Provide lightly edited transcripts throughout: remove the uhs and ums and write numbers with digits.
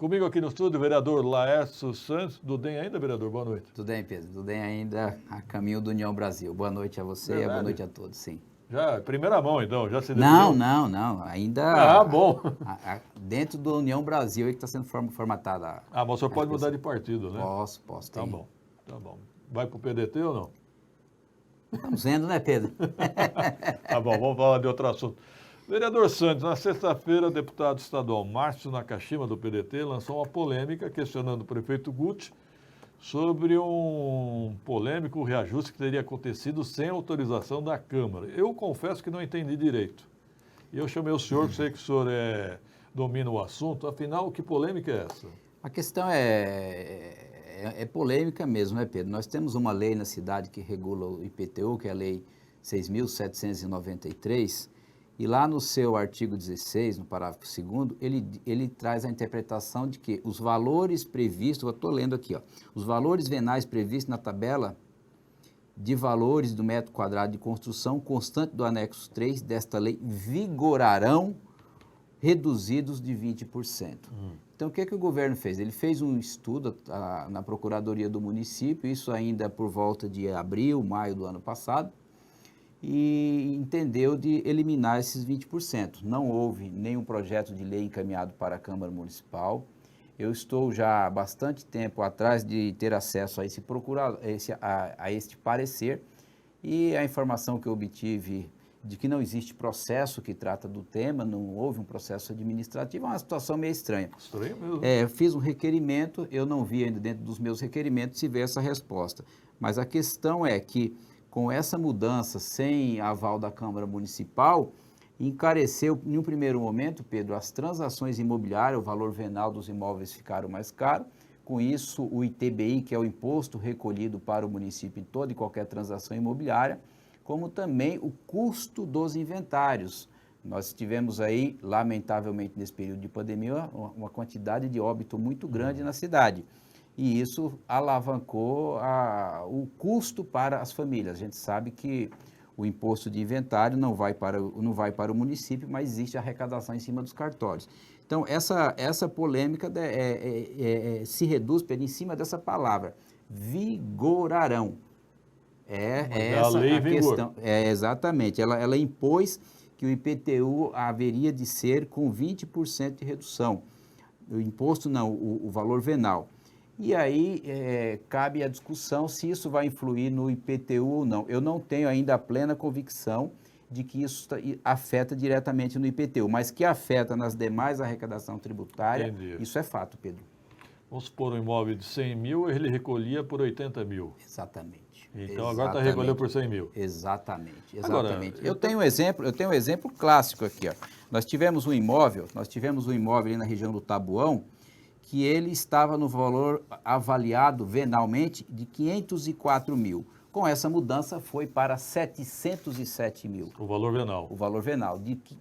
Comigo aqui no estúdio, o vereador Laércio Santos, do DEM ainda, vereador? Boa noite. Tudo bem, Pedro? Tudo bem ainda a caminho do União Brasil. Boa noite a você e boa noite a todos, sim. Já, primeira mão então, já se definiu? Não, ainda... Ah, bom. Dentro do União Brasil é que está sendo formatada mas o senhor pode mudar de partido, né? Posso. Tá bom. Vai pro PDT ou não? Estamos vendo, né, Pedro? Tá bom, vamos falar de outro assunto. Vereador Santos, na sexta-feira, o deputado estadual Márcio Nakashima, do PDT, lançou uma polêmica questionando o prefeito Guti sobre um polêmico reajuste que teria acontecido sem autorização da Câmara. Eu confesso que não entendi direito. E eu chamei o senhor, que sei que o senhor domina o assunto. Afinal, que polêmica é essa? A questão é polêmica mesmo, né, Pedro? Nós temos uma lei na cidade que regula o IPTU, que é a Lei 6.793, e lá no seu artigo 16, no parágrafo 2º, ele traz a interpretação de que os valores previstos, eu estou lendo aqui, os valores venais previstos na tabela de valores do metro quadrado de construção constante do anexo 3 desta lei vigorarão reduzidos de 20%. Então, o que o governo fez? Ele fez um estudo na Procuradoria do município, isso ainda por volta de abril, maio do ano passado, e entendeu de eliminar esses 20%. Não houve nenhum projeto de lei encaminhado para a Câmara Municipal. Eu estou já há bastante tempo atrás de ter acesso a este parecer, e a informação que eu obtive de que não existe processo que trata do tema, não houve um processo administrativo, é uma situação meio estranha. Estranho mesmo. Eu fiz um requerimento, eu não vi ainda dentro dos meus requerimentos se vê essa resposta. Mas a questão é que, com essa mudança, sem aval da Câmara Municipal, encareceu, em um primeiro momento, Pedro, as transações imobiliárias, o valor venal dos imóveis ficaram mais caro. Com isso, o ITBI, que é o imposto recolhido para o município em toda e qualquer transação imobiliária, como também o custo dos inventários. Nós tivemos aí, lamentavelmente, nesse período de pandemia, uma quantidade de óbito muito grande na cidade. E isso alavancou o custo para as famílias. A gente sabe que o imposto de inventário não vai para o município, mas existe arrecadação em cima dos cartórios. Então, essa polêmica se reduz em cima dessa palavra, vigorarão. Essa a questão. Exatamente. Ela impôs que o IPTU haveria de ser com 20% de redução. O imposto não, o valor venal. E aí cabe a discussão se isso vai influir no IPTU ou não. Eu não tenho ainda a plena convicção de que isso afeta diretamente no IPTU, mas que afeta nas demais arrecadação tributária, Entendi. Isso é fato, Pedro. Vamos supor um imóvel de 100 mil, ele recolhia por 80 mil. Exatamente. Então agora está recolhendo por 100 mil. Exatamente. Agora, eu tenho um exemplo clássico aqui. Nós tivemos um imóvel ali na região do Tabuão, que ele estava no valor avaliado venalmente de 504 mil. Com essa mudança foi para 707 mil. O valor venal. O valor venal.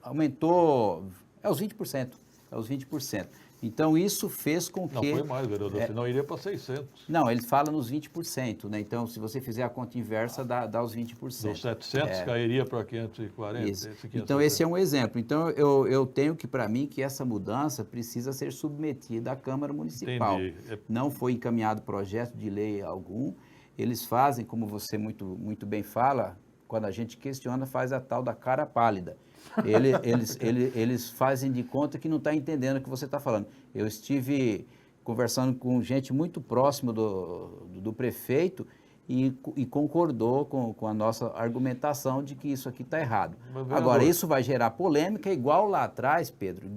Aumentou, os 20%. Os 20%. Então, isso fez com que... Não foi mais, vereador, senão iria para 600. Não, ele fala nos 20%, né? Então, se você fizer a conta inversa, dá os 20%. Dos 700 cairia para 540. Isso. Então, esse é um exemplo. Então, eu tenho que, para mim, que essa mudança precisa ser submetida à Câmara Municipal. Entendi. Não foi encaminhado projeto de lei algum. Eles fazem, como você muito bem fala, quando a gente questiona, faz a tal da cara pálida. Eles fazem de conta que não está entendendo o que você está falando. Eu estive conversando com gente muito próxima do prefeito e concordou com a nossa argumentação de que isso aqui está errado. Agora, isso vai gerar polêmica igual lá atrás, Pedro,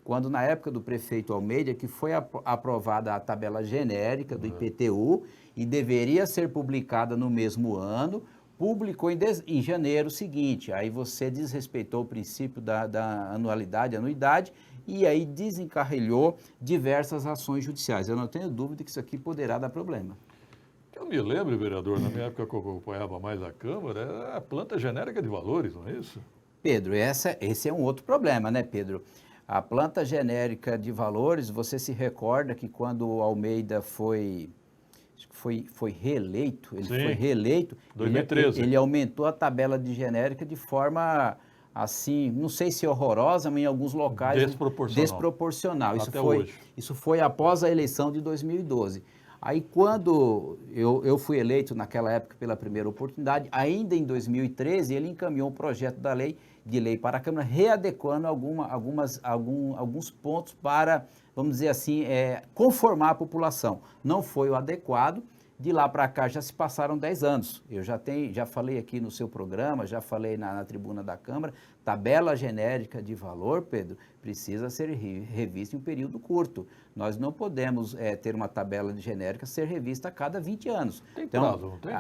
quando na época do prefeito Almeida, que foi aprovada a tabela genérica do IPTU e deveria ser publicada no mesmo ano, publicou em janeiro seguinte, aí você desrespeitou o princípio da anuidade, e aí desencarrilhou diversas ações judiciais. Eu não tenho dúvida que isso aqui poderá dar problema. Eu me lembro, vereador, na minha época que eu acompanhava mais a Câmara, era a planta genérica de valores, não é isso? Pedro, esse é um outro problema, né, Pedro? A planta genérica de valores, você se recorda que quando o Almeida foi reeleito, 2013. Ele aumentou a tabela de genérica de forma assim, não sei se horrorosa, mas em alguns locais desproporcional. Até hoje. Isso foi após a eleição de 2012. Aí quando eu fui eleito naquela época pela primeira oportunidade, ainda em 2013, ele encaminhou um projeto de lei para a Câmara, readequando alguns pontos para, vamos dizer assim, conformar a população. Não foi o adequado. De lá para cá já se passaram 10 anos. Eu já falei aqui no seu programa, já falei na tribuna da Câmara, tabela genérica de valor, Pedro, precisa ser revista em um período curto. Nós não podemos ter uma tabela genérica ser revista a cada 20 anos. Tem prazo, não tem?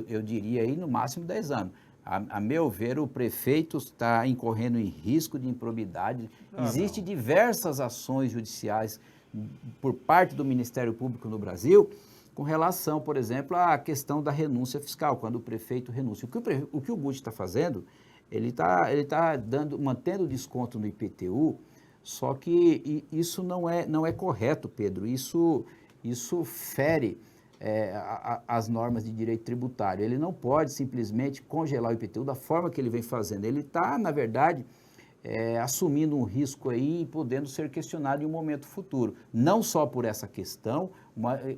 Eu diria aí no máximo 10 anos. A meu ver, o prefeito está incorrendo em risco de improbidade. Existem diversas ações judiciais por parte do Ministério Público no Brasil com relação, por exemplo, à questão da renúncia fiscal, quando o prefeito renuncia. O que o Guti está fazendo, ele tá mantendo o desconto no IPTU, só que isso não é correto, Pedro. Isso fere as normas de direito tributário. Ele não pode simplesmente congelar o IPTU da forma que ele vem fazendo. Ele está, na verdade, assumindo um risco aí e podendo ser questionado em um momento futuro. Não só por essa questão,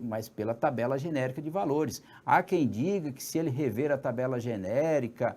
mas pela tabela genérica de valores. Há quem diga que se ele rever a tabela genérica,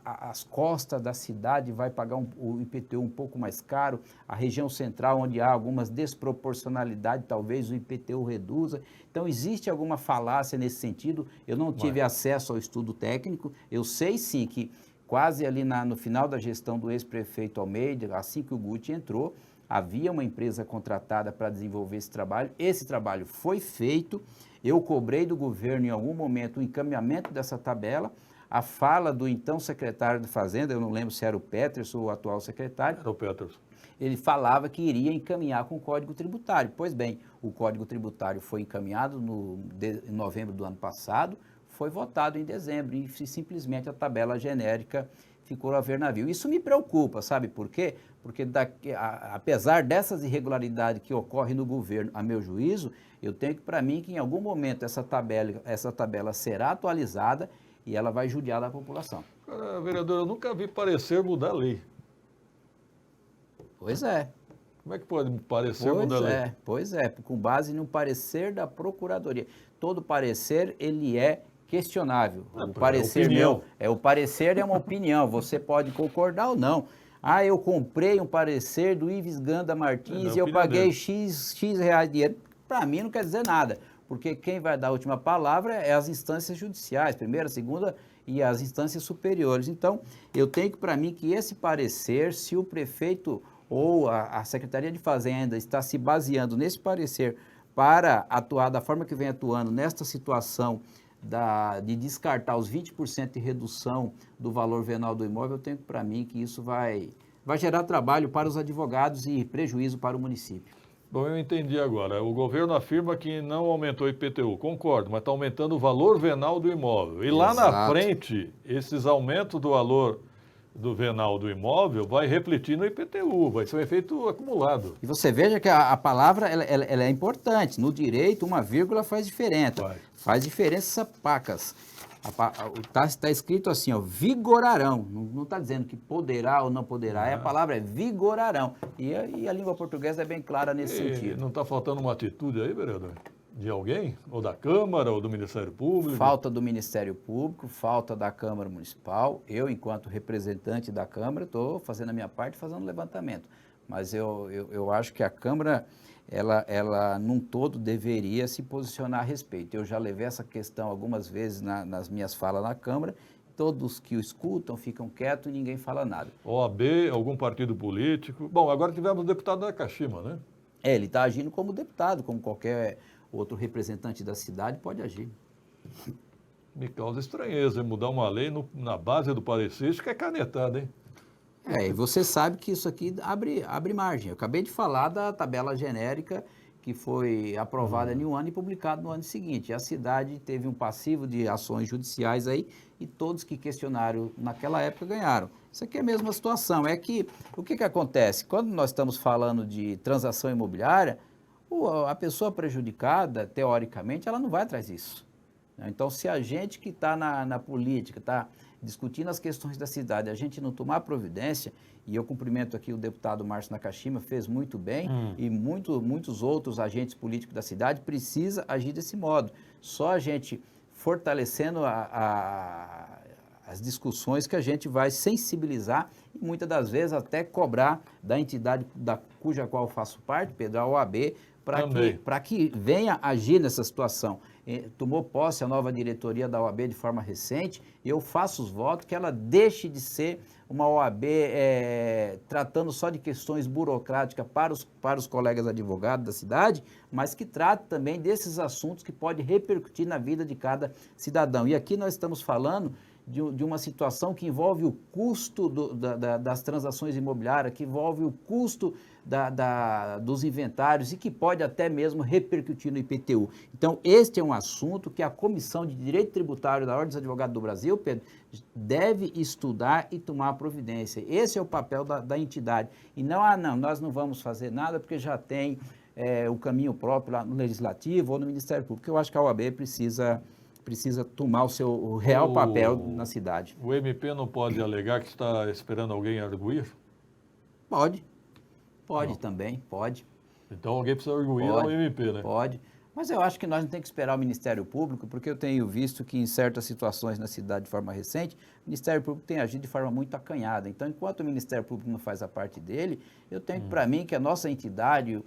as costas da cidade vai pagar o IPTU um pouco mais caro, a região central, onde há algumas desproporcionalidades, talvez o IPTU reduza. Então, existe alguma falácia nesse sentido. Eu não tive acesso ao estudo técnico. Eu sei, sim, que quase ali no final da gestão do ex-prefeito Almeida, assim que o Guti entrou, havia uma empresa contratada para desenvolver esse trabalho. Esse trabalho foi feito. Eu cobrei do governo, em algum momento, o encaminhamento dessa tabela. A fala do então secretário de Fazenda, eu não lembro se era o Peterson ou o atual secretário. Era o Peterson. Ele falava que iria encaminhar com o Código Tributário. Pois bem, o Código Tributário foi encaminhado em novembro do ano passado, foi votado em dezembro e simplesmente a tabela genérica ficou a ver navio. Isso me preocupa, sabe por quê? Porque apesar dessas irregularidades que ocorrem no governo, a meu juízo, eu tenho que, para mim, que em algum momento essa tabela será atualizada e ela vai judiar da população. Vereador, eu nunca vi parecer mudar a lei. Pois é. Como é que pode parecer mudar a lei? Pois é, com base no parecer da Procuradoria. Todo parecer, ele é questionável. O parecer o parecer é uma opinião, você pode concordar ou não. Eu comprei um parecer do Ives Ganda Martins e eu paguei X reais de dinheiro. Para mim não quer dizer nada, porque quem vai dar a última palavra é as instâncias judiciais, primeira, segunda e as instâncias superiores. Então, eu tenho que, para mim, que esse parecer, se o prefeito ou a Secretaria de Fazenda está se baseando nesse parecer para atuar da forma que vem atuando nesta situação de descartar os 20% de redução do valor venal do imóvel, eu tenho para mim que isso vai gerar trabalho para os advogados e prejuízo para o município. Bom, eu entendi agora. O governo afirma que não aumentou o IPTU, concordo, mas está aumentando o valor venal do imóvel. E lá na frente, esses aumentos do valor do venal do imóvel vai refletir no IPTU, vai ser um efeito acumulado. E você veja que a palavra ela é importante. No direito, uma vírgula faz diferença. Faz diferença, pacas. Está escrito assim, vigorarão. Não está dizendo que poderá ou não poderá. A palavra é vigorarão. E a língua portuguesa é bem clara nesse sentido. Não está faltando uma atitude aí, vereador? De alguém? Ou da Câmara, ou do Ministério Público? Falta do Ministério Público, falta da Câmara Municipal. Eu, enquanto representante da Câmara, estou fazendo a minha parte, fazendo o levantamento. Mas eu acho que a Câmara, ela num todo, deveria se posicionar a respeito. Eu já levei essa questão algumas vezes nas minhas falas na Câmara. Todos que o escutam ficam quietos e ninguém fala nada. OAB, algum partido político. Bom, agora tivemos o deputado da Nakashima, né? Ele está agindo como deputado, como qualquer outro representante da cidade pode agir. Me causa estranheza mudar uma lei na base do parecer, isso que é canetada, hein? E você sabe que isso aqui abre margem. Eu acabei de falar da tabela genérica que foi aprovada em um ano e publicada no ano seguinte. A cidade teve um passivo de ações judiciais aí e todos que questionaram naquela época ganharam. Isso aqui é a mesma situação. O que acontece? Quando nós estamos falando de transação imobiliária, a pessoa prejudicada, teoricamente, ela não vai atrás disso. Então, se a gente que está na política, está discutindo as questões da cidade, a gente não tomar providência, e eu cumprimento aqui o deputado Márcio Nakashima, fez muito bem, e muitos outros agentes políticos da cidade precisa agir desse modo. Só a gente fortalecendo as discussões que a gente vai sensibilizar e muitas das vezes até cobrar da entidade cuja qual eu faço parte, Pedro, a OAB, para que venha agir nessa situação. Tomou posse a nova diretoria da OAB de forma recente, e eu faço os votos que ela deixe de ser uma OAB tratando só de questões burocráticas para os colegas advogados da cidade, mas que trate também desses assuntos que podem repercutir na vida de cada cidadão. E aqui nós estamos falando de uma situação que envolve o custo das transações imobiliárias, que envolve o custo dos inventários e que pode até mesmo repercutir no IPTU. Então, este é um assunto que a Comissão de Direito Tributário da Ordem dos Advogados do Brasil, Pedro, deve estudar e tomar providência. Esse é o papel da entidade. E não, nós não vamos fazer nada porque já tem o caminho próprio lá no Legislativo ou no Ministério Público. Eu acho que a OAB precisa tomar o seu real papel na cidade. O MP não pode alegar que está esperando alguém arguir? Pode também, pode. Então alguém precisa arguir ao MP, né? Pode. Mas eu acho que nós não temos que esperar o Ministério Público, porque eu tenho visto que em certas situações na cidade de forma recente, o Ministério Público tem agido de forma muito acanhada. Então, enquanto o Ministério Público não faz a parte dele, eu tenho para mim que a nossa entidade,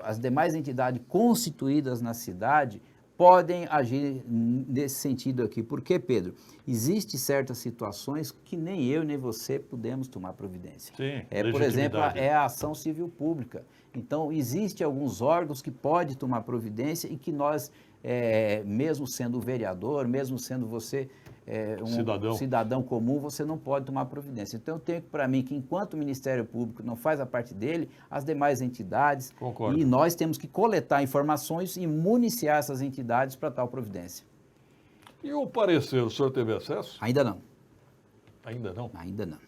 as demais entidades constituídas na cidade, podem agir nesse sentido aqui. Por quê, Pedro? Existem certas situações que nem eu nem você podemos tomar providência. Sim, por exemplo, a ação civil pública. Então, existem alguns órgãos que podem tomar providência e que nós, mesmo sendo vereador, mesmo sendo você cidadão comum, você não pode tomar providência. Então, eu tenho para mim que enquanto o Ministério Público não faz a parte dele, as demais entidades, Concordo. E nós temos que coletar informações e municiar essas entidades para tal providência. E o parecer, o senhor teve acesso? Ainda não. Ainda não? Ainda não.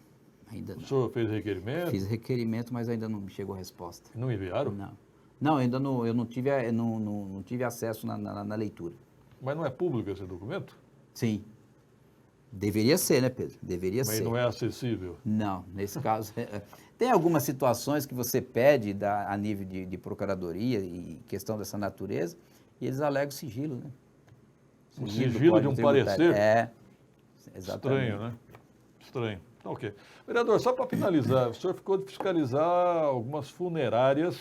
O senhor fez requerimento? Fiz requerimento, mas ainda não chegou a resposta. Não enviaram? Não, ainda não, eu não tive acesso na leitura. Mas não é público esse documento? Sim. Deveria ser, né, Pedro? Deveria ser. Mas não é acessível? Não, nesse caso... Tem algumas situações que você pede a nível de procuradoria e questão dessa natureza, e eles alegam sigilo, né? O sigilo de um parecer? Exatamente. Estranho, né? Estranho. Ok. Vereador, só para finalizar, o senhor ficou de fiscalizar algumas funerárias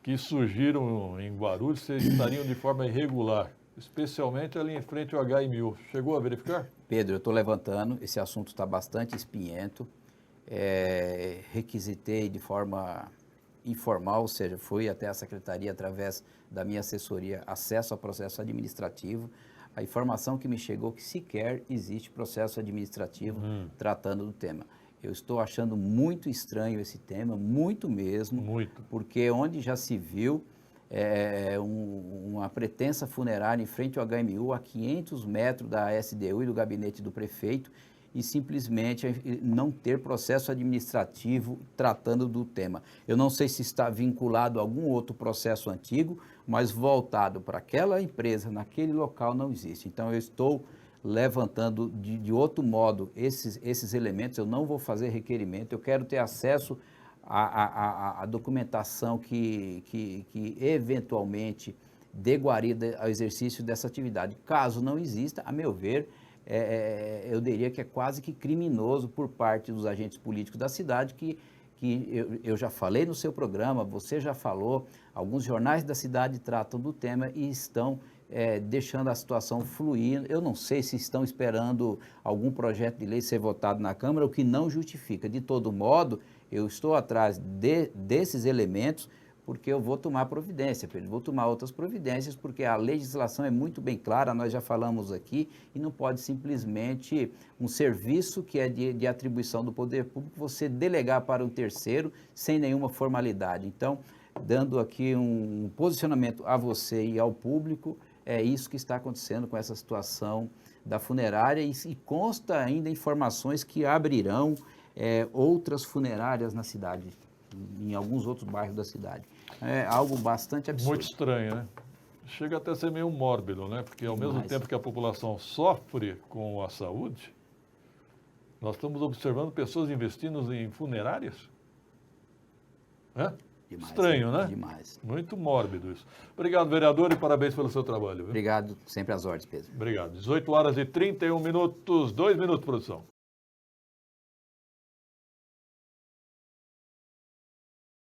que surgiram em Guarulhos e estariam de forma irregular, especialmente ali em frente ao HMU. Chegou a verificar? Pedro, eu estou levantando, esse assunto está bastante espinhento. Requisitei de forma informal, ou seja, fui até a secretaria através da minha assessoria, acesso ao processo administrativo. A informação que me chegou é que sequer existe processo administrativo tratando do tema. Eu estou achando muito estranho esse tema, muito mesmo, porque onde já se viu uma pretensa funerária em frente ao HMU, a 500 metros da SDU e do gabinete do prefeito, e simplesmente não ter processo administrativo tratando do tema. Eu não sei se está vinculado a algum outro processo antigo, mas voltado para aquela empresa, naquele local, não existe. Então, eu estou levantando de outro modo esses elementos, eu não vou fazer requerimento, eu quero ter acesso à documentação que eventualmente dê guarida ao exercício dessa atividade. Caso não exista, a meu ver, eu diria que é quase que criminoso por parte dos agentes políticos da cidade, que eu já falei no seu programa, você já falou, alguns jornais da cidade tratam do tema e estão deixando a situação fluir. Eu não sei se estão esperando algum projeto de lei ser votado na Câmara, o que não justifica. De todo modo, eu estou atrás desses elementos, porque eu vou tomar providência, Pedro, vou tomar outras providências, porque a legislação é muito bem clara, nós já falamos aqui, e não pode simplesmente um serviço que é de atribuição do poder público, você delegar para um terceiro sem nenhuma formalidade. Então, dando aqui um posicionamento a você e ao público, é isso que está acontecendo com essa situação da funerária, e consta ainda informações que abrirão outras funerárias na cidade, em alguns outros bairros da cidade. É algo bastante absurdo. Muito estranho, né? chega até a ser meio mórbido, né? Porque ao mesmo Demais. tempo que a população sofre com a saúde, nós estamos observando pessoas investindo em funerárias. É? Demais, Estranho, né? Demais. Muito mórbido isso. Obrigado, vereador, e parabéns pelo seu trabalho. Viu? Obrigado, sempre às ordens, Pedro. Obrigado. 18 horas e 31 minutos, 2 minutos, produção.